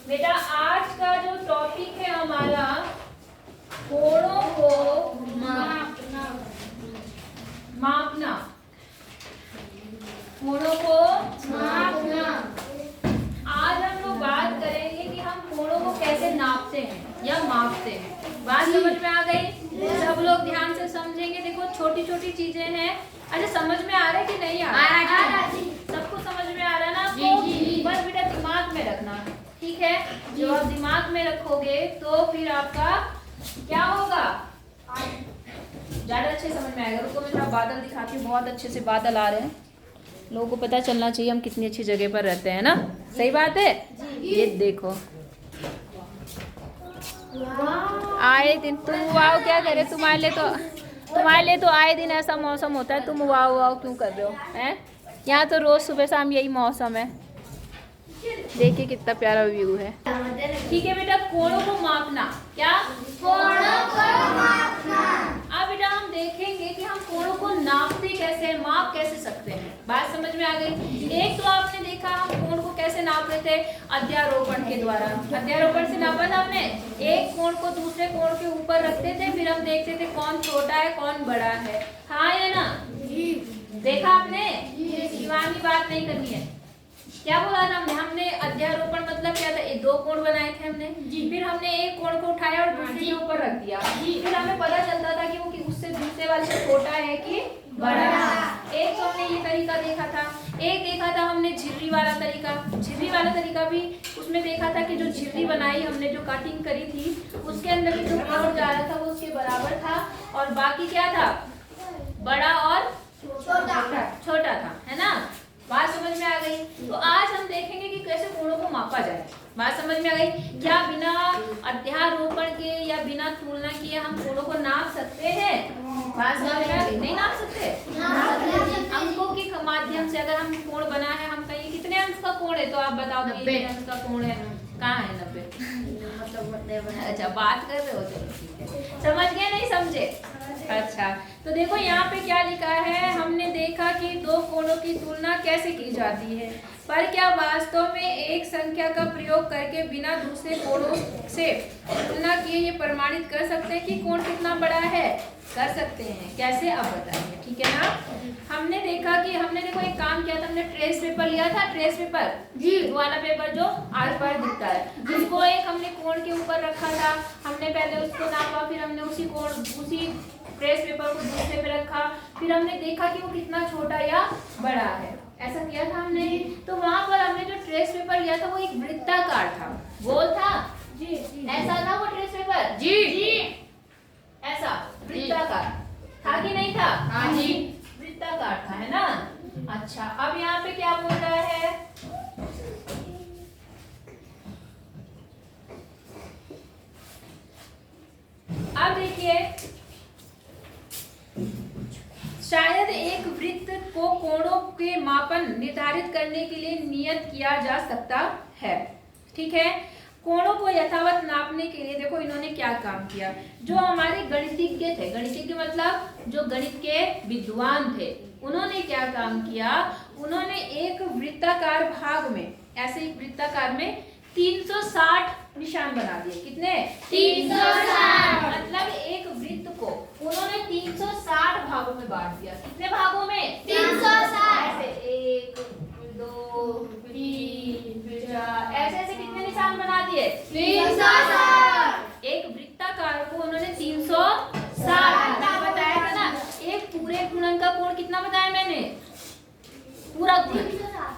बेटा आज का जो टॉपिक है हमारा कोणों को मापना। कोणों को मापना। आज हम लोग बात करेंगे कि हम कोणों को कैसे नापते हैं या मापते हैं। बात समझ में आ गई? सब लोग ध्यान से समझेंगे। देखो छोटी छोटी चीजें हैं। अच्छा समझ में आ रहा है कि नहीं आ रहा? सबको समझ में आ रहा है ना? बस बेटा दिमाग में रखना, ठीक है? जो आप दिमाग में रखोगे तो फिर आपका क्या होगा, ज्यादा अच्छे समझ में आएगा। रुको मैं थोड़ा बादल दिखाती हूँ। बहुत अच्छे से बादल आ रहे हैं। लोगों को पता चलना चाहिए हम कितनी अच्छी जगह पर रहते हैं ना। सही बात है। ये देखो आए दिन तुम वाओ क्या करे, तुम्हारे लिए तो आए दिन ऐसा मौसम होता है। तुम वाओ वाओ क्यों कर रहे हो? हैं यहाँ तो रोज सुबह शाम यही मौसम है। देखिए कितना प्यारा व्यू है। ठीक है बेटा, कोणों को मापना। क्या? कोणों को मापना। अब बेटा हम देखेंगे कि हम कोणों को नापते कैसे हैं, माप कैसे सकते हैं। बात समझ में आ गई? एक तो आपने देखा हम कोण को कैसे नाप रहे थे, अध्यारोपण के द्वारा। अध्यारोपण से नापा था हमने। एक कोण को दूसरे कोण के ऊपर रखते थे, फिर हम देखते थे कौन छोटा है कौन बड़ा है। हाँ या ना? देखा आपने? शिवानी बात नहीं करनी है। क्या बोला था हमने अध्यारोपण मतलब क्या था? दो कोण बनाए थे हमने। फिर हमने एक कोण को उठाया और दूसरे के ऊपर रख दिया। फिर हमें पता चलता था कि वो उससे दूसरे वाले से छोटा है कि बड़ा। एक तो हमने ये तरीका देखा था। एक देखा था हमने झिर्री वाला तरीका। झिर्री वाला तरीका भी उसमें देखा था कि जो झिर्री बनाई हमने, जो कटिंग करी थी, उसके अंदर जो कोण जा रहा था वो उसके बराबर था और बाकी क्या था, बड़ा और छोटा था, है ना? बात समझ में आ गई? तो आज हम देखेंगे कि कैसे कोणों को मापा जाए। बात समझ में आ गई? क्या बिना अध्यारोपण के या बिना तुलना किए हम कोणों को नाप सकते हैं? बात समझ में आ गई? नहीं नाप सकते? अंकों के माध्यम से अगर हम कोण बना है, हम कहीं कितने अंश का कोण है तो आप बताओ। 90 अंश का कोण है। कहाँ है 90? अच्छा बात कर रहे हो, चलो ठीक है। समझ गए नहीं समझे? अच्छा तो देखो यहाँ पे क्या लिखा है। हमने देखा कि दो कोणों की तुलना कैसे की जाती है, पर क्या वास्तव में एक संख्या का प्रयोग करके बिना दूसरे कोणों से तुलना किए ये प्रमाणित कर सकते हैं कि कोण कितना बड़ा है? कर सकते हैं। कैसे अब बताइए, ठीक है ना? हमने देखा कि हमने देखो एक काम किया था। हमने ट्रेस पेपर लिया था। ट्रेस पेपर जी वाला पेपर जो आर पार दिखता है, जिसको एक हमने कोण के ऊपर रखा था। हमने पहले उसको नापा, फिर हमने उसी ट्रेस पेपर को दूसरे पे रखा, फिर हमने देखा कि वो कितना छोटा या बड़ा है। ऐसा किया था हमने। तो वहां पर हमने जो ट्रेस पेपर लिया था वो एक वृत्ताकार था। गोल था जी। ऐसा था वो ट्रेस पेपर जी। ऐसा वृत्ताकार था कि नहीं था? हाँ जी वृत्ताकार था, है ना? अच्छा अब यहाँ पे क्या बोल रहा है? अब देखिए, शायद एक वृत्त को कोणों के मापन निर्धारित करने के लिए नियत किया जा सकता है। ठीक है, कोणों को यथावत नापने के लिए देखो इन्होंने क्या काम किया। जो हमारे गणितज्ञ थे, गणितज्ञ मतलब जो गणित के विद्वान थे, उन्होंने क्या काम किया? उन्होंने एक वृत्ताकार भाग में, ऐसे एक वृत्ताकार में 360 निशान बना दिए। कितने? 360। मतलब एक वृत्त को उन्होंने 360 भागों में बांट दिया। कितने भागों में? 360। ऐसे 1 2 3 4 ऐसे कितने निशान बना दिए? 360। एक वृत्ताकार को उन्होंने 360 बताया था ना। एक पूरे गुणन का कोण कितना बताया मैंने? पूरा गुणन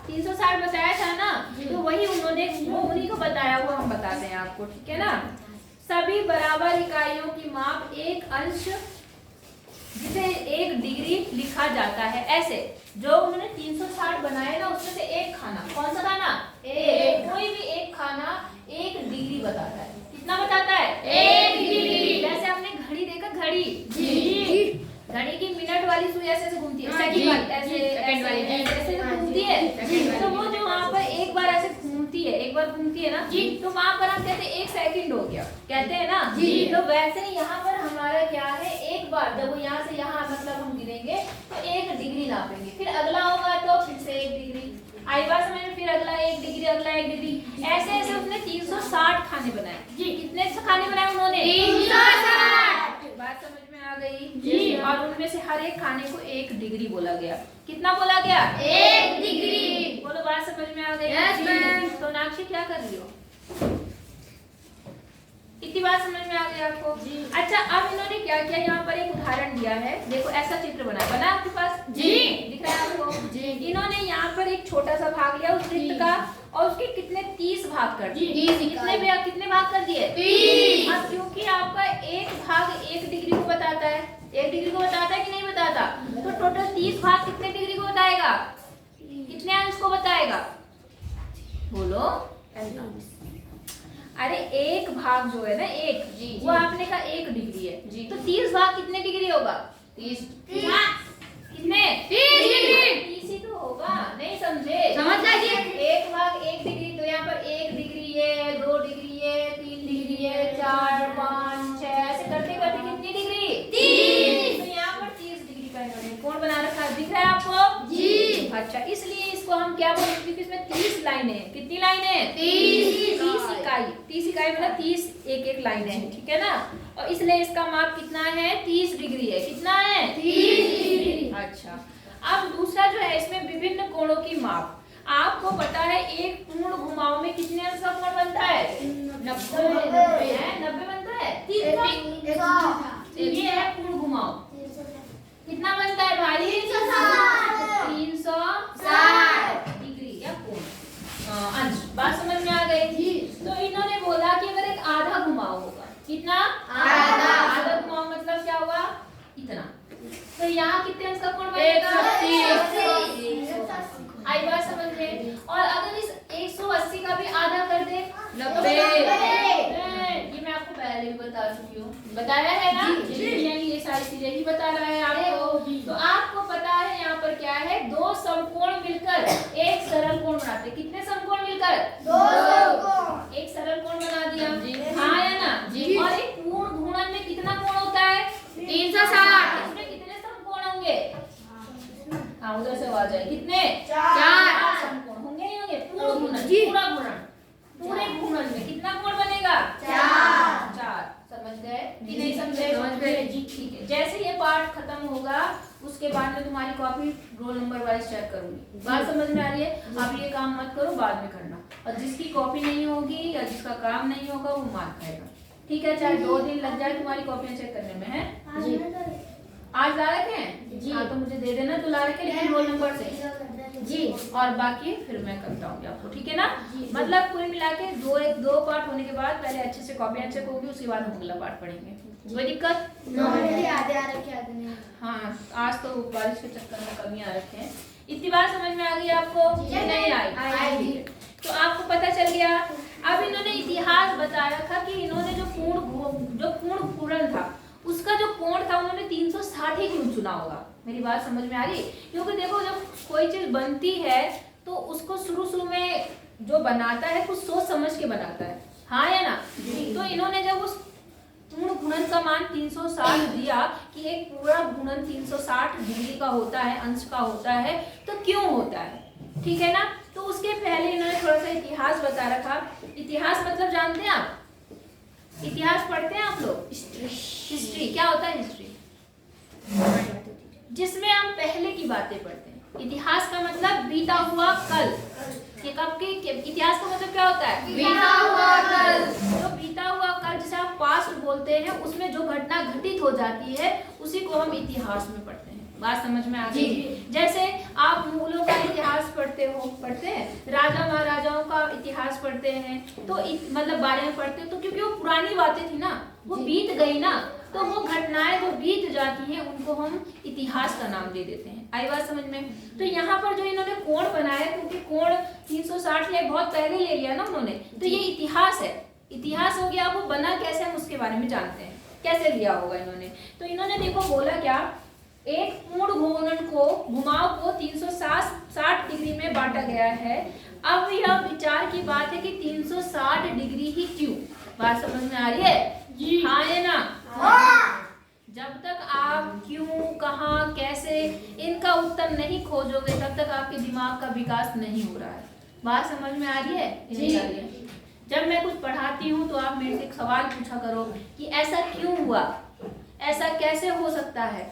360 बताया था ना। तो वही उन्होंने उन्हीं को बताया हुआ हम बताते हैं आपको, ठीक है ना? सभी बराबर इकाइयों की माप एक अंश जिसे 1 डिग्री लिखा जाता है। ऐसे जो उन्होंने 360 बनाए ना, उसमें से एक खाना, कौन सा खाना? कोई भी एक खाना 1 डिग्री बताता है। कितना बताता है? 1 डिग्री। जैसे आपने घड़ी देखा, घड़ी जी, घड़ी की मिनट वाली सुई ऐसे घूमती है, सेकंड वाली ऐसे घूमती है। तो वो जो वहाँ पर एक बार ऐसे घूमती है ना जी, तो वहाँ पर हम कहते हैं 1 सेकंड हो गया, कहते हैं ना जी। तो वैसे यहाँ पर हमारा क्या है, एक बार जब वो यहाँ से यहाँ मतलब हम गिरेंगे तो 1 डिग्री नापेंगे, फिर अगला होगा तो फिर से 1 डिग्री, आई बात समझ में, फिर अगला 1 डिग्री, अगला 1 डिग्री, ऐसे ऐसे उसने 360 खाने बनाए? जी। कितने खाने बनाए उन्होंने? 360। बात समझ में आ गई? जी। और उनमें से हर एक खाने को 1 डिग्री बोला गया। कितना बोला गया? 1 डिग्री। बोलो, बात समझ में आ गई? Yes ma'am. सोनाक्षी क्या कर रही हो? इतनी बात समझ में आ गई आपको? जी। अच्छा, अब इन्होंने क्या किया, यहाँ पर एक उदाहरण दिया है। देखो, ऐसा चित्र बना आपके पास? जी। दिख रहा है आपको? जी। इन्होंने यहाँ पर एक छोटा सा भाग लिया उस वृत्त का और उसके कितने 30 भाग कर दिए। कितने भाग कर दिए? 30। अब क्योंकि आपका एक भाग 1 डिग्री को बताता है, 1 डिग्री को बताता है कि नहीं बताता, तो टोटल 30 भाग कितने डिग्री को बताएगा? कितने अंश को बताएगा? बोलो। अरे एक भाग जो है ना, एक जी, वो आपने का 1 डिग्री है जी, तो 30 भाग कितने डिग्री होगा? 30 कितने? 30 डिग्री। 30 ही तो होगा, नहीं समझे? समझ लीजिए, एक भाग 1 डिग्री, तो यहाँ पर 1 डिग्री है, 2 डिग्री है, 3 डिग्री है, 4 5 6 ऐसे करते करते कितनी डिग्री? 30। तो यहाँ पर 30 डिग्री का इन्होंने कोण बना रखा है। दिख रहा है आपको? जी। अच्छा, इसलिए इसको हम क्या बोलेंगे? क्योंकि इसमें 30 लाइनें हैं। कितनी लाइनें हैं? 30 इकाई। 30 इकाई मतलब 30 एक लाइन है, ठीक है ना? और इसलिए इसका माप कितना है? 30 डिग्री है। कितना है? 30 डिग्री। अच्छा, अब दूसरा जो है, इसमें विभिन्न कोणों की माप। आपको पता है एक पूर्ण घुमाव में कितने अंश का कोण बनता है? 90 है। 90 बनता है। ये है पूर्ण घुमाव। कितना बनता है भाई? 360 डिग्री या कोण अंश। बात समझ में आ गई? तो इन्होंने बोला कि अगर एक आधा घुमाव होगा, कितना? आधा घुमाव मतलब क्या हुआ? इतना। तो यहाँ कितने अंश का कोण बनेगा? 180। आई बात समझ में? और अगर इस 180 का भी आधा कर दे 90। ये मैं आपको पहले भी बता चुकी हूँ, बताया है ना? ये सारी चीजें ही बता रहा है आपको। तो आपको पता है यहाँ पर क्या है? 2 समकोण मिलकर एक सरल कोण बनाते। कितने समकोण मिलकर? 2 एक सरल कोण बना दिया। हाँ या ना? और एक पूर्ण घूर्णन में कितना कोण होता है? 360। इसमें कितने समकोण होंगे? हाँ, उधर से आवाज आई। कितने? 4 समकोण होंगे। नहीं होंगे? पूर्ण घूर्णन, पूरा घूर्णन, पूरे घूर्णन में कितना कोण बनेगा? 4। समझ गए कि नहीं समझे? समझ गए जी, ठीक है। जैसे ये पार्ट खत्म होगा उसके बाद में तुम्हारी copy roll number wise check करूंगी। बात समझ में आ रही है? आप ये काम मत करो, बाद में करना। और जिसकी कॉपी नहीं होगी या जिसका काम नहीं होगा वो मार खाएगा, ठीक है? चाहे 2 दिन लग जाए तुम्हारी कॉपियां चेक करने में, है जी। आज ला रखे हैं जी? हाँ, तो मुझे दे देना, तो ला रखे, लेकिन रोल नंबर से जी। और बाकी फिर मैं करता हूँ आपको, ठीक है ना? मतलब कुल मिला के 2 पार्ट होने के बाद पहले अच्छे से कॉपियां चेक होगी, उसके बाद हम अगला पार्ट पढ़ेंगे। कोई दिक्कत? हाँ, आज तो बारिश के चक्कर में कमी आ रखे हैं। इतनी बात समझ में आ गई आपको? नहीं आई? तो आपको पता चल गया। अब इन्होंने इतिहास बताया था कि इन्होंने जो पूर्ण घूर्णन था उसका जो कोण था उन्होंने 360 ही क्यों चुना होगा? मेरी बात समझ में आ रही? क्योंकि देखो, जब कोई चीज बनती है तो उसको शुरू में जो बनाता है कुछ सोच समझ के बनाता है, हाँ या ना? तो इन्होंने जब उस पूर्ण घूर्णन का मान 360 दिया कि एक पूरा घूर्णन 360 डिग्री का होता है, अंश का होता है, तो क्यों होता है, ठीक है ना? तो उसके पहले इन्होंने थोड़ा सा इतिहास बता रखा। इतिहास मतलब जानते हैं आप? इतिहास पढ़ते हैं आप लोग? हिस्ट्री क्या होता है? हिस्ट्री जिसमें हम पहले की बातें पढ़ते हैं। इतिहास का मतलब बीता हुआ कल। ये कब के? इतिहास का मतलब क्या होता है? बीता हुआ कल। जो बीता हुआ कल जिसे आप पास्ट बोलते हैं, उसमें जो घटना घटित हो जाती है उसी को हम इतिहास में पढ़ते हैं। बात समझ में आ गई? जैसे आप मुगलों का इतिहास पढ़ते हैं, राजा महाराजाओं का इतिहास पढ़ते हैं, तो मतलब बारे में पढ़ते हो, तो क्योंकि वो पुरानी बातें थी ना, वो बीत गई ना, तो वो घटनाएं जो बीत जाती हैं उनको हम इतिहास का नाम दे देते हैं। आई बात समझ में? तो यहाँ पर जो इन्होंने कोण बनाया, क्योंकि कोण 360 या बहुत पहले ले लिया ना उन्होंने, तो ये इतिहास है। इतिहास हो गया। वो बना कैसे, हम उसके बारे में जानते हैं, कैसे लिया होगा इन्होंने। तो इन्होंने देखो बोला क्या, एक पूर्ण घूर्णन को, घुमाव को 360 डिग्री में बांटा गया है। अब यह विचार की बात है कि 360 डिग्री ही क्यों? बात समझ में आ रही है जी? हाँ या ना? जब तक आप क्यों, कहाँ, कैसे इनका उत्तर नहीं खोजोगे तब तक आपके दिमाग का विकास नहीं हो रहा है। बात समझ में आ रही है? नहीं आ रही है? जब जब मैं कुछ पढ़ाती हूँ तो आप मेरे से एक सवाल पूछा करो कि ऐसा क्यों हुआ, ऐसा कैसे हो सकता है।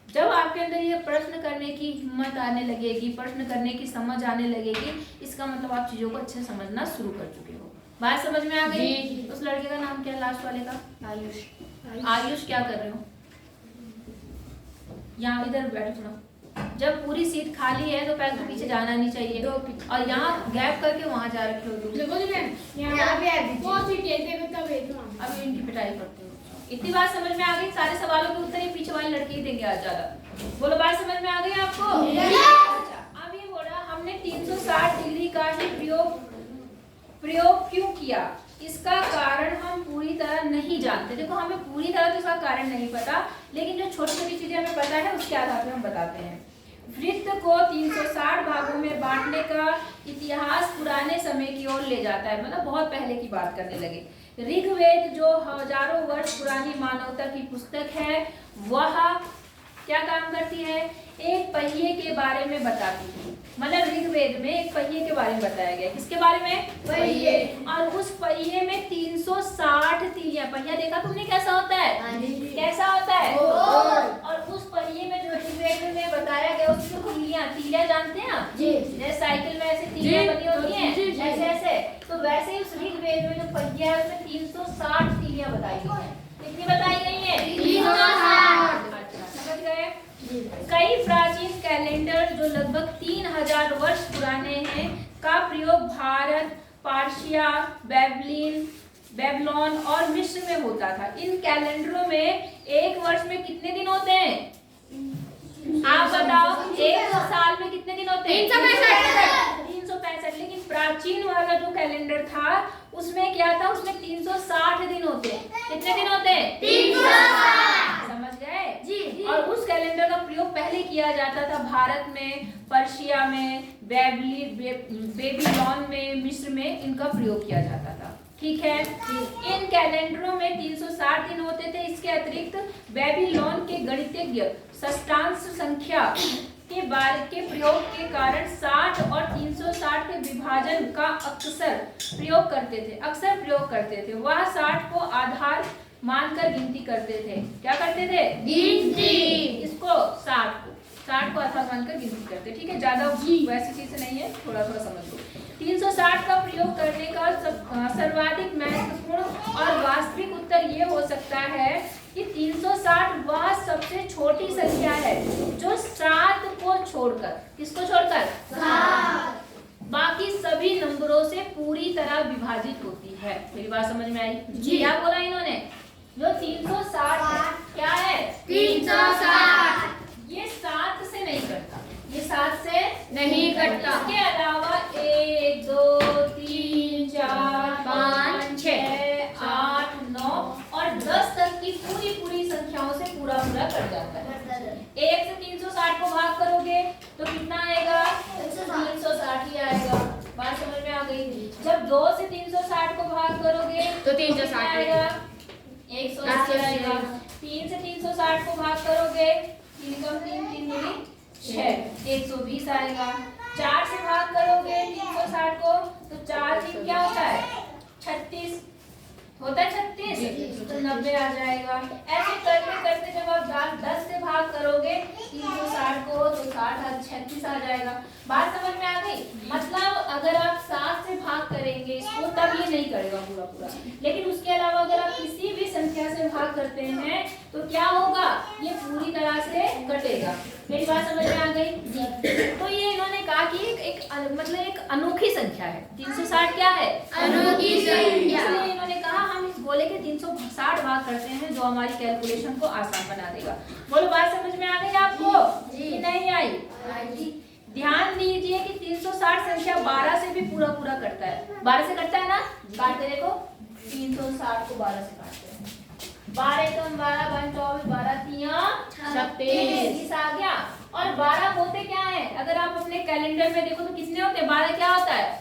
जब आपके अंदर ये प्रश्न करने की हिम्मत आने लगेगी, प्रश्न करने की समझ आने लगेगी, इसका मतलब आप चीजों को अच्छे से समझना शुरू कर चुके हो। बात समझ में आ गई? उस लड़के का नाम क्या है, लास्ट वाले का? आयुष। आयुष क्या कर रहे हो? यहाँ इधर बैठो थोड़ा। जब पूरी सीट खाली है तो पैर को पीछे जाना नहीं चाहिए, और यहाँ गैप करके वहाँ जा रखे हो तुम। अभी इनकी पिटाई करते हो। इतनी बात समझ में आ गई? सारे सवालों के उत्तर ये पीछे वाले लड़के ही देंगे आज ज्यादा। बोलो, बात समझ में आ गई आपको? अच्छा, अब ये बोला हमने 360 डिग्री का ही प्रयोग क्यों किया, इसका कारण हम पूरी तरह नहीं जानते। देखो, हमें पूरी तरह तो इसका कारण नहीं पता, लेकिन जो छोटी छोटी चीजें हमें पता है उसके आधार पर हम बताते हैं। वृत्त को 360 भागों में बांटने का इतिहास पुराने समय की ओर ले जाता है, मतलब बहुत पहले की बात करने लगे। ऋग्वेद जो हजारों वर्ष पुरानी मानवता की पुस्तक है, वह क्या काम करती है? एक पहिए के बारे में बताती थी। मतलब ऋग्वेद में एक पहिए के बारे में बताया गया। किसके बारे में? पहिए। और उस पहिए में 360 तीलियां। पहिया देखा तुमने कैसा होता है? कैसा होता है? और उस पहिए में जो ऋग्वेद में बताया गया उसमें तीलियां जानते हैं आप? जैसे साइकिल में ऐसे तीलियां बनी होती हैं, ऐसे ऐसे, तो वैसे ही उस ऋग्वेद में जो पहिया है उसमें 360 तीलियां बताई गई है। कितनी बताई गई है? 360। अच्छा, समझ गए? कई प्राचीन कैलेंडर जो लगभग 3000 वर्ष पुराने हैं का प्रयोग भारत, पार्शिया, बेबीलोन और मिस्र में होता था। इन कैलेंडरों में एक वर्ष में कितने दिन होते हैं? आप बताओ, एक साल में कितने दिन होते हैं? 365। लेकिन प्राचीन वाला जो कैलेंडर था उसमें क्या था? उसमें 360 दिन होते हैं। कितने दिन होते हैं? 360। समझ गए जी। और उस कैलेंडर का प्रयोग पहले किया जाता था भारत में, पर्शिया में, बेबीलोन में, मिस्र में इनका प्रयोग किया जाता था। ठीक है। इन कैलेंडरों में 360 दिन होते थे। इसके अतिरिक्त बेबीलोन के गणितज्ञ षष्ठांश संख्या के प्रयोग के कारण 60 और 360 के विभाजन का अक्सर प्रयोग करते थे। वह 60 को आधार मानकर गिनती करते थे। क्या करते थे? गिनती। इसको 60 को आधार मानकर गिनती करते। ठीक है, ज्यादा वैसी चीज नहीं है, थोड़ा थोड़ा समझ लो। 360 का प्रयोग करने का सर्वाधिक महत्वपूर्ण और वास्तविक उत्तर ये हो सकता है कि 360 वह सबसे छोटी संख्या है जो 7 को छोड़कर, किसको छोड़कर? 7 बाकी सभी नंबरों से पूरी तरह विभाजित होती है। मेरी बात समझ में आई? जी। क्या बोला इन्होंने? जो 360 है, क्या है? 360 ये 7 से नहीं कटता, ये 7 से नहीं कटता। इसके अलावा 1 2 3 4 5 6 8 9 और 10 तक की पूरी संख्याओं से पूरा कट जाता है। 1 से 360 को भाग करोगे तो कितना आएगा? 360 ही आएगा। बात समझ में आ गई? जब 2 से 360 को भाग करोगे तो 360 आएगा, 180 आएगा। 3 से 360 को भाग करोगे, 3 कम 3 3 दूनी 6, 120 आएगा। 4 से भाग करोगे 360 को तो 4 3 क्या होता है? 36 होता है, 36 तो 90 आ जाएगा। ऐसे करते करते जब आप 10 से भाग करोगे 360 को तो 36 आ जाएगा। बात समझ में आ गई? मतलब अगर आप 7 से भाग करेंगे इसको तब ये नहीं करेगा पूरा, लेकिन उसके अलावा अगर आप किसी भी संख्या से भाग करते हैं तो क्या होगा? ये पूरी तरह से कटेगा। मेरी बात समझ में आ गई? तो ये इन्होंने कहा कि एक अनोखी संख्या है। 360 क्या है? अनोखी संख्या। इसलिए इन्होंने कहा हम इस गोले के 360 भाग करते हैं जो हमारी कैलकुलेशन को आसान बना देगा। बोलो, बात समझ में आ गई आपको? जी। नहीं आई? ध्यान दीजिए कि 360 संख्या 12 से भी पूरा कटता है। 12 से कटता है ना? काटते देखो, 360 को 12 से काटते हैं। 12 कम 12 बन 24, 12 3 36 आ गया। और 12 होते क्या है? अगर आप अपने कैलेंडर में देखो तो कितने होते हैं? 12 क्या होता है?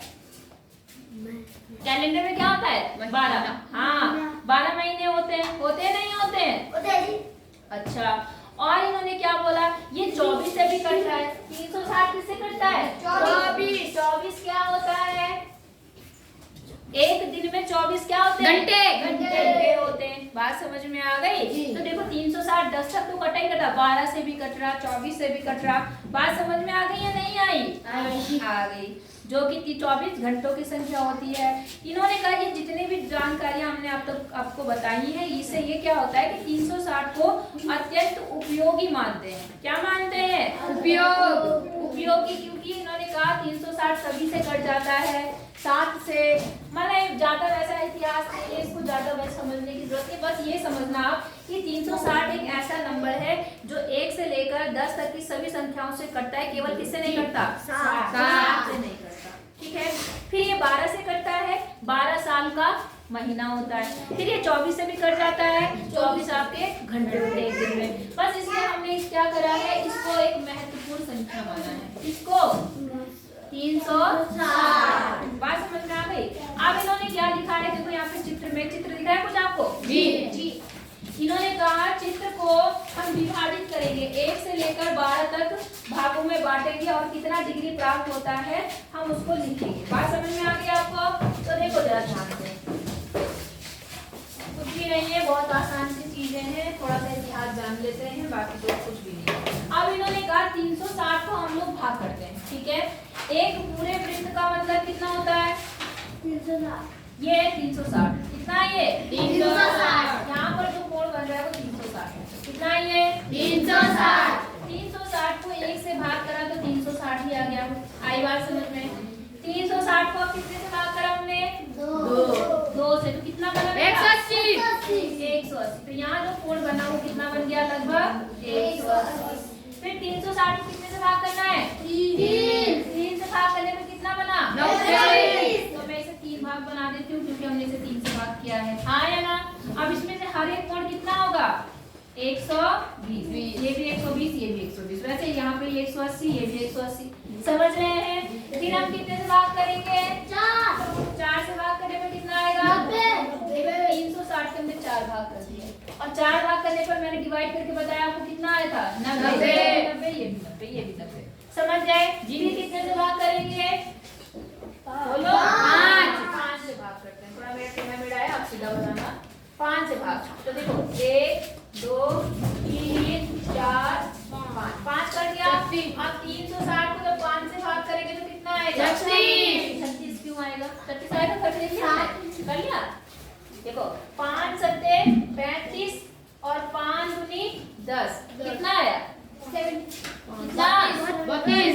कैलेंडर में क्या होता है? 12। हाँ, 12 महीने होते हैं। होते नहीं होते हैं? होते हैं। अच्छा, और इन्होंने क्या बोला? ये 24 से भी कटता है। 360 किससे कटता है? 24 क्या होता है? एक दिन में 24 क्या होते हैं? घंटे होते हैं। बात समझ में आ गई? तो देखो 360 10 तक तो कटा ही कटा, 12 से भी कट रहा, 24 से भी कट रहा। बात समझ में आ गई या नहीं आई? आ गई। जो कि 24 घंटों की संख्या होती है। इन्होंने कहा कि जितनी भी जानकारियां हमने आपको बताई है, इससे ये क्या होता है कि 360 को अत्यंत उपयोगी मानते हैं। क्या मानते हैं? उपयोगी, क्योंकि इन्होंने कहा 360 सभी से कट जाता है, 7 से, मतलब ज्यादा वैसा इतिहास नहीं है, इसको ज्यादा वैसा समझने की जरूरत नहीं। बस ये समझना आप कि 360 एक ऐसा नंबर है जो 1 से लेकर 10 तक की सभी संख्याओं से कटता है। केवल किससे नहीं कटता? 7 से नहीं कटता। ठीक है। फिर ये 12 से कटता है, 12 साल का महीना होता है। फिर ये 24 से भी कट जाता है, 24 आपके घंटे होते हैं एक दिन में। बस इसलिए हमने क्या करा है, इसको एक महत्वपूर्ण संख्या माना है। इसको 360। बात समझ में आ गई? अब इन्होंने क्या लिखा है, देखो यहाँ पे चित्र में, चित्र दिखा है कुछ आपको? जी। इन्होंने कहा चित्र को हम विभाजित करेंगे, 1 से लेकर 12 तक भागों में बांटेंगे और कितना डिग्री प्राप्त होता है हम उसको लिखेंगे। बात समझ में आ गई आपको? तो देखो जरा ध्यान से, कुछ भी नहीं है, बहुत आसान सी चीजें हैं, थोड़ा सा इतिहास जान लेते हैं, बाकी तो कुछ भी नहीं। अब इन्होंने कहा 360 को हम लोग भाग करते हैं। ठीक है। एक पूरे वृत्त का मतलब कितना होता है? 360। ये 360 कितना? ये 360। यहाँ पर जो कोण बन रहा है वो 360 है। कितना ये? 360। 360 को 1 से भाग करा तो 360 ही आ गया। आई बात समझ में? 360 को कितने से भाग करा हमने? 2 से, तो कितना बना? 180। 180। तो यहाँ जो कोण बना वो कितना बन गया? लगभग 180। फिर 360 को कितने से भाग करना है? 3 से भाग करने में कितना बना? 90। तो मैं इसे 3 भाग बना देती हूँ क्योंकि हमने इसे 3 से भाग किया है। हाँ या ना? अब इसमें से हर एक कोण कितना होगा? 120। ये भी 120, ये भी 120। वैसे यहाँ पे 180, ये भी 180। समझ रहे हैं? फिर हम कितने से भाग करेंगे? 4 से भाग करने पर कितना आएगा? 360 के अंदर 4 भाग कर दिए, और 4 भाग करने पर मैंने डिवाइड करके बताया आपको कितना आया था? 90। ये भी 90, ये भी 90। समझ गए? जी। कितने से भाग करेंगे? बोलो। 5 से भाग करते हैं। थोड़ा मेरा है, आप सीधा बताना। 5 से भाग। तो देखो 1 2 3 4 5 कर दिया। अब 360 को जब 5 से भाग करेंगे तो कितना आएगा? 36। क्यों आएगा 36? आएगा कर लिया। देखो 5 सत्ते 35 और 5 दूनी 10, कितना आया? 72। कितना? 72।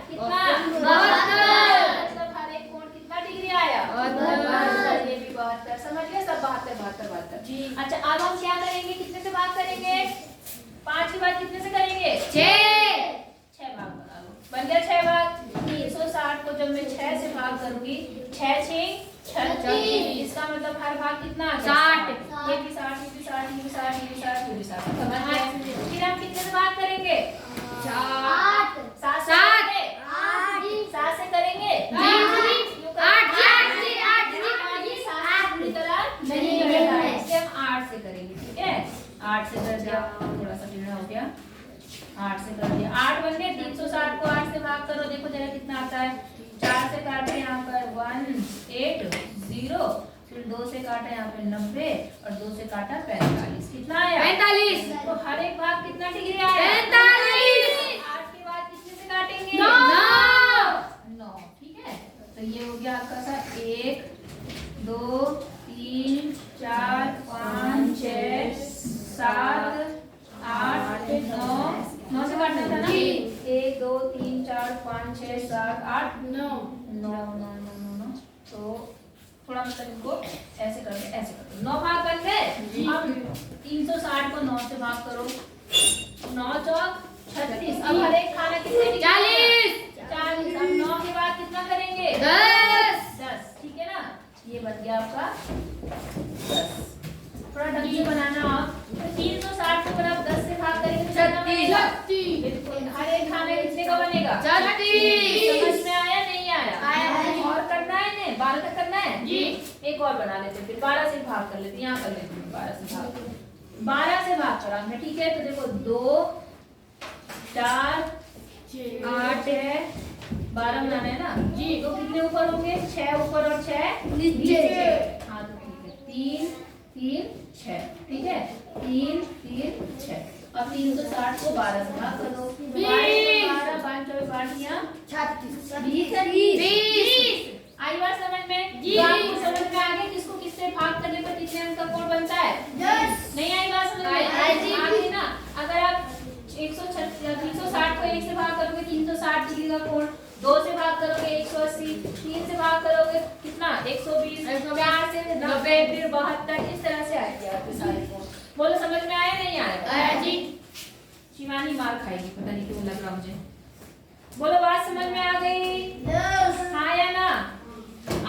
कितना? 72। मतलब हर एक कोण कितना डिग्री आया? 72। ये भी 72। समझ गए सब? 72 जी। अच्छा अब हम क्या करेंगे? कितने से भाग करेंगे? 5 के बाद कितने से करेंगे? 6 भाग बना लो। बन गया 6 भाग। 360 को जब मैं 6 से भाग करूंगी, 6 6 36। इसका मतलब हर भाग कितना आ गया? 60। ये भी 60, ये भी 60, ये भी 60, ये भी 60, ये भी 60। समझ गए? फिर हम कितने से भाग करेंगे? 7 से करेंगे? 8 से करेंगे। ठीक है, 8 से कर दिया, थोड़ा सा टेढ़ा हो गया। 8 से कर दिया, 8 बन गए। 360 को 8 से भाग करो, देखो जरा कितना आता है। 4 से काटे यहाँ पर 180, फिर 2 से काटा यहाँ पे 90 और 2 से काटा 45। कितना आया? 45। तो हर एक भाग कितना डिग्री आया? 45। 8 के बाद कितने से काटेंगे? 9। ठीक है, तो ये हो गया आपका सा 1 2 3 4 5 6 7 8 9 से काटना था ना? 1 2 3 4 5 6 7 8 9। तो थोड़ा मतलब इनको ऐसे करके ऐसे कर दो। 9 भाग बन गए। अब 360 को 9 से भाग करो, 9 चौक 36। अब हर एक खाना कितने? 40। अब 9 के बाद कितना करेंगे? 10। ठीक है ना, ये बन गया आपका 10। थोड़ा ढंग से बनाना आप। 360 को अगर आप 10 से भाग करेंगे तो कितना बनेगा? 36। हर एक खाना कितने का बनेगा? 36। समझ में आया नहीं आया? और करना है ने 12 तक करना है जी। एक और बना लेते हैं, फिर 12 से भाग कर लेते हैं। यहाँ कर लेते हैं 12 से भाग करा हमने। ठीक है, तो देखो 2 4 8 है 12 बनाना है ना जी। तो कितने ऊपर होंगे? 6 ऊपर और 6 नीचे। हाँ तो ठीक है, 3 3 6, ठीक है, 3 3 6। अब 360 को 12 से भाग करो। 12 5 36 20। आई बात समझ में? तो आपको समझ में आ गया किसको किससे भाग करने पर कितने अंक का कोण बनता है? नहीं आई बात समझ में? आ गई ना। अगर आप 360 को 1 से भाग करोगे 360 डिग्री का कोण, 2 से भाग करोगे 180, 3 से भाग करोगे कितना 120, 4 से 90, फिर 72, इस तरह से आएगी आपके सारे कोण। बोलो समझ में आया नहीं आया? जी। शिवानी मार खाएगी, पता नहीं क्यों लग रहा मुझे। बोलो बात समझ में आ गई? हाँ या ना?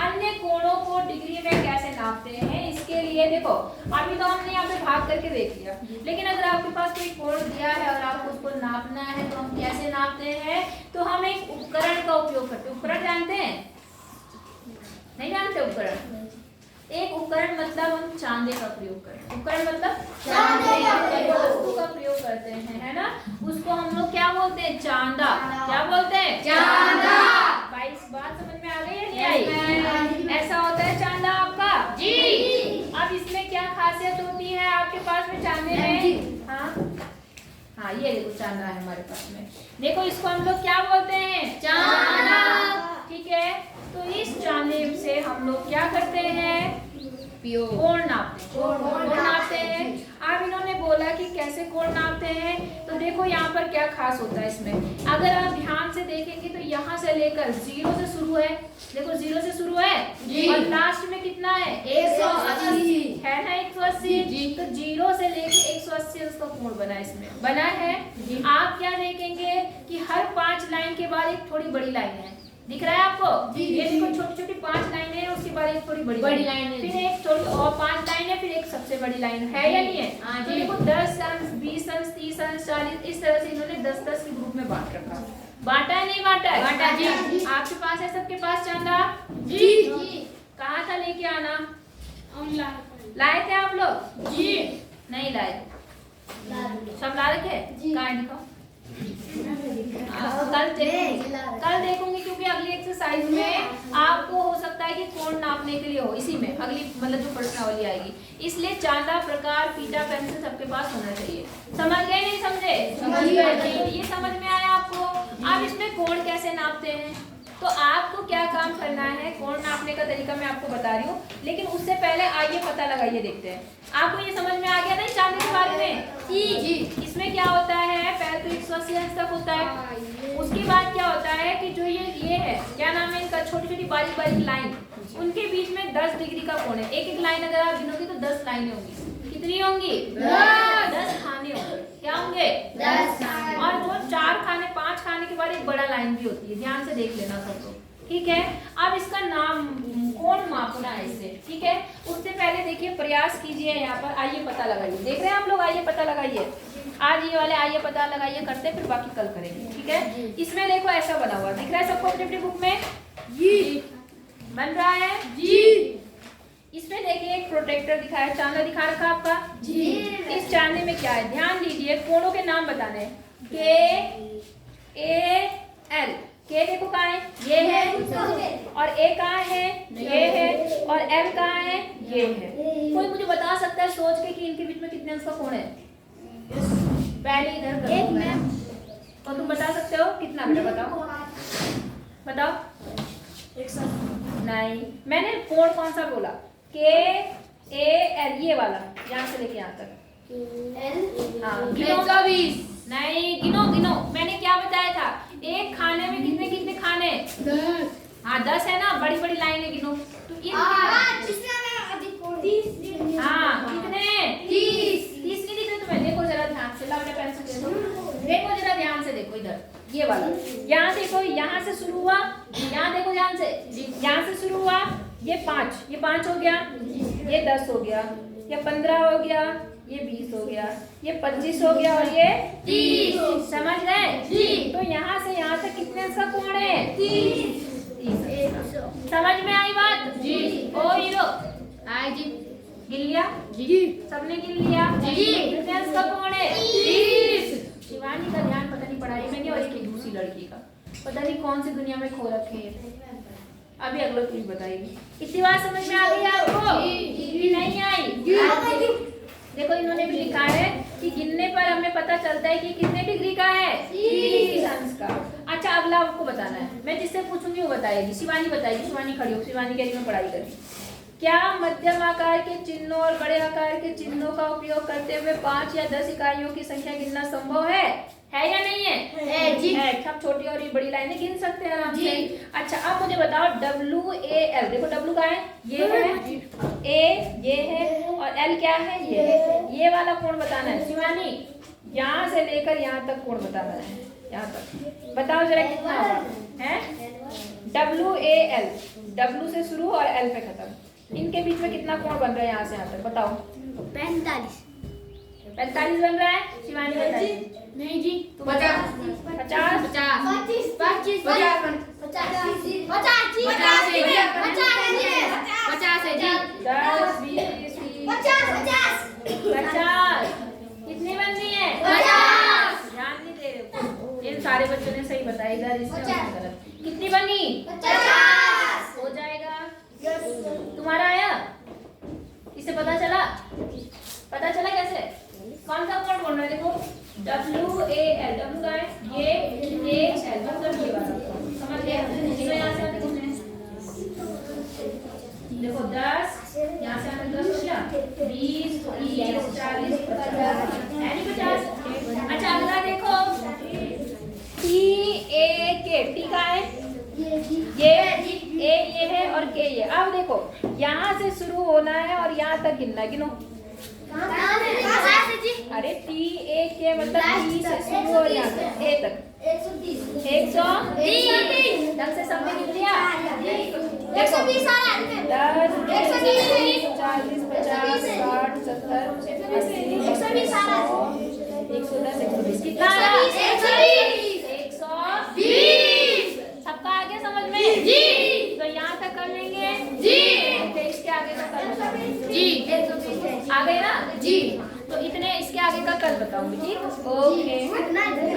अन्य कोणों को डिग्री में कैसे नापते हैं, इसके लिए देखो अभी तो हमने यहाँ पे भाग करके देख लिया, लेकिन अगर आपके पास कोई कोण दिया है और आपको उसको नापना है तो हम कैसे नापते हैं? तो हम एक उपकरण का उपयोग करते हैं। उपकरण जानते हैं? नहीं जानते उपकरण? एक उपकरण मतलब हम चांदे का प्रयोग करते हैं। उपकरण मतलब चांदे का वस्तु का प्रयोग करते हैं, है ना? उसको हम लोग क्या बोलते हैं? चांदा। क्या बोलते हैं? चांदा। भाई इस बात समझ में आ गई है नहीं आई? ऐसा होता है चांदा आपका जी। अब इसमें क्या खासियत होती है आपके पास में चांदे में? हाँ ये देखो चांदा है हमारे पास में। देखो इसको हम लोग क्या बोलते हैं? चांदा। ठीक है, तो इस चांदे से हम लोग क्या करते हैं? कोण नापते हैं। अब इन्होंने बोला कि कैसे कोण नापते हैं, तो देखो यहाँ पर क्या खास होता है इसमें। अगर आप ध्यान से देखेंगे तो यहाँ से लेकर 0 से शुरू है, देखो 0 से शुरू है और लास्ट में कितना है? 180 है ना, 180। तो 0 से लेकर 180 उसका कोण बना, इसमें बना है। आप क्या देखेंगे कि हर 5 लाइन के बाद एक थोड़ी बड़ी लाइन है, दिख रहा है आपको? ये देखो छोटी छोटी 5 लाइनें हैं, उसके बाद एक थोड़ी बड़ी लाइन है, फिर एक थोड़ी और 5 लाइन है, फिर एक सबसे बड़ी लाइन है या नहीं है? तो देखो 10 अंश 20 अंश 30 अंश 40 इस तरह से इन्होंने 10-10 के ग्रुप में बांट रखा। बांटा है नहीं बांटा है? बांटा जी। आपके पास है सबके पास चांदा जी? कहाँ था लेके आना? लाए थे आप लोग जी? नहीं लाए? सब ला रखे? कहाँ है दिखाओ। कल देखूंगी क्योंकि अगली एक्सरसाइज में आपको हो सकता है कि कोण नापने के लिए हो, इसी में अगली मतलब जो प्रश्नावली आएगी, इसलिए चांदा प्रकार फीता पेंसिल सबके पास होना चाहिए। समझ गए नहीं समझे? समझ गए। ये समझ में आया आपको? आप इसमें कोण कैसे नापते हैं, तो आपको क्या काम करना है? कोण नापने का तरीका मैं आपको बता रही हूँ, लेकिन उससे पहले आइए पता लगाइए, देखते हैं आपको ये समझ में आ गया ना चांदे के बारे में? जी। इसमें क्या होता है? पहले तो 180 अंश तक होता है, उसके बाद क्या होता है कि जो ये है क्या नाम है इनका, छोटी छोटी बारीक बारीक लाइन, उनके बीच में 10 डिग्री का कोण है। एक एक लाइन अगर आप गिनोगे तो 10 लाइनें होंगी। कितनी होंगी? 10 खाने होंगे। क्या होंगे? 10 खाने। और जो 4 खाने 5 खाने के बाद एक बड़ा लाइन भी होती है, ध्यान से देख लेना सब लोग, ठीक है? अब इसका नाम कोण मापना है इससे, ठीक है? उससे पहले देखिए प्रयास कीजिए, यहाँ पर आइए पता लगाइए। देख रहे हैं आप लोग? आइए पता लगाइए। आज ये वाले आइए पता लगाइए करते हैं, फिर बाकी कल करेंगे, ठीक है? इसमें देखो ऐसा बना हुआ दिख रहा है सबको अपनी अपनी बुक में जी? बन रहा है जी? इसमें देखिए एक प्रोटेक्टर दिखा है, चांदा दिखा रखा आपका जी। इस चांदे में क्या है? ध्यान दीजिए, कोणों के नाम बताने हैं। के ए एल। के देखो कहाँ है? ये है। और ए कहाँ है? ये है। और एल कहाँ है? ये है। कोई मुझे बता सकता है सोच के कि इनके बीच में कितने अंश का कोण है? पहले इधर करो, तो तुम बता सकते हो कितना? बेटा बताओ बताओ। नहीं, मैंने कोण कौन सा बोला? के ए एल, ये वाला, यहाँ से लेके यहाँ तक। हाँ, गिनो 20। नहीं, गिनो गिनो। मैंने क्या बताया था? एक खाने में कितने कितने खाने? 10। हाँ 10 है ना, बड़ी बड़ी लाइनें गिनो। तो इन हाँ कितने? 30 नहीं दिख रहे तुम्हें? देखो जरा ध्यान से, लाओ पेंसिल दे दो, देखो जरा ध्यान से देखो इधर, ये वाला यहाँ देखो, यहाँ से शुरू हुआ, यहाँ देखो ध्यान से, यहाँ से शुरू हुआ, ये 5 हो गया, ये 10 हो गया, ये 15 हो गया, ये 20 हो गया, ये 25 हो गया और ये 30। समझ गए जी? तो यहाँ से यहाँ तक कितने अंश का कोण है? 30। समझ में आई बात जी? ओ हीरो आए जी? गिन लिया जी? सबने गिन लिया जी? कितने अंश का कोण है? 30। शिवानी का ध्यान पता नहीं पढ़ाई में नहीं और इसकी दूसरी लड़की का। पता नहीं कौन सी दुनिया में खो रखे हैं। अभी अगला क्लिप बताइए। इतनी बात समझ में आ गई आपको कि नहीं आई? देखो इन्होंने भी लिखा है कि गिनने पर हमें पता चलता है कि कितने डिग्री का है, 30 अंश का। अच्छा अगला आपको बताना है, मैं जिससे पूछूंगी वो बताएगी। शिवानी बताएगी। शिवानी खड़ी हो, शिवानी कह रही मैं पढ़ाई करी। क्या मध्यम आकार के चिन्हों और बड़े आकार के चिन्हों का उपयोग करते हुए 5 या 10 इकाइयों की संख्या गिनना संभव है या नहीं है? जी है। सब छोटी और ये बड़ी लाइनें गिन सकते हैं आराम से। अच्छा अब मुझे बताओ WAL, देखो W का है, ये है, A ये है और L क्या है, ये है। ये वाला कोण बताना है शिवानी, यहाँ से लेकर यहाँ तक कोण बताना है, यहाँ तक बताओ जरा कितना होगा है। WAL, W से शुरू और L पे खत्म, इनके बीच में कितना कोण बन रहा है यहाँ से यहाँ तक बताओ? 45 बन रहा है। शिवानी बताइए। नहीं जी 50 50 कितनी बन रही है? 50। ध्यान नहीं दे रहे हो। इन सारे बच्चों ने सही बताया, इधर इसमें गलत। कितनी बनी? 50 हो जाएगा। तुम्हारा आया? इससे पता चला? पता चला कैसे? कौन सा कोण बोल रहा है? देखो WAL, W का है ये, L मतलब ये वाला, समझ गए? तो यहाँ से देखो 10, यहाँ से हमें 10 हो गया, 20 30 40 50 है नहीं 50। अच्छा अगला देखो T का है ये A ये है और K ये। अब देखो यहाँ से शुरू होना है और यहाँ तक गिनना, गिनो। अरे T मतलब T से शुरू और यहाँ तक A तक 130 ढंग से सबने गिन लिया। 10 20 40 50 60 70 80 110 120 कितना? 120। सबका आ गया समझ में? जी। तो यहाँ तक कर लेंगे जी। तो इसके आगे का कल जी आ गए ना जी। तो इतने इसके आगे का कल बताऊंगी, ठीक? ओके।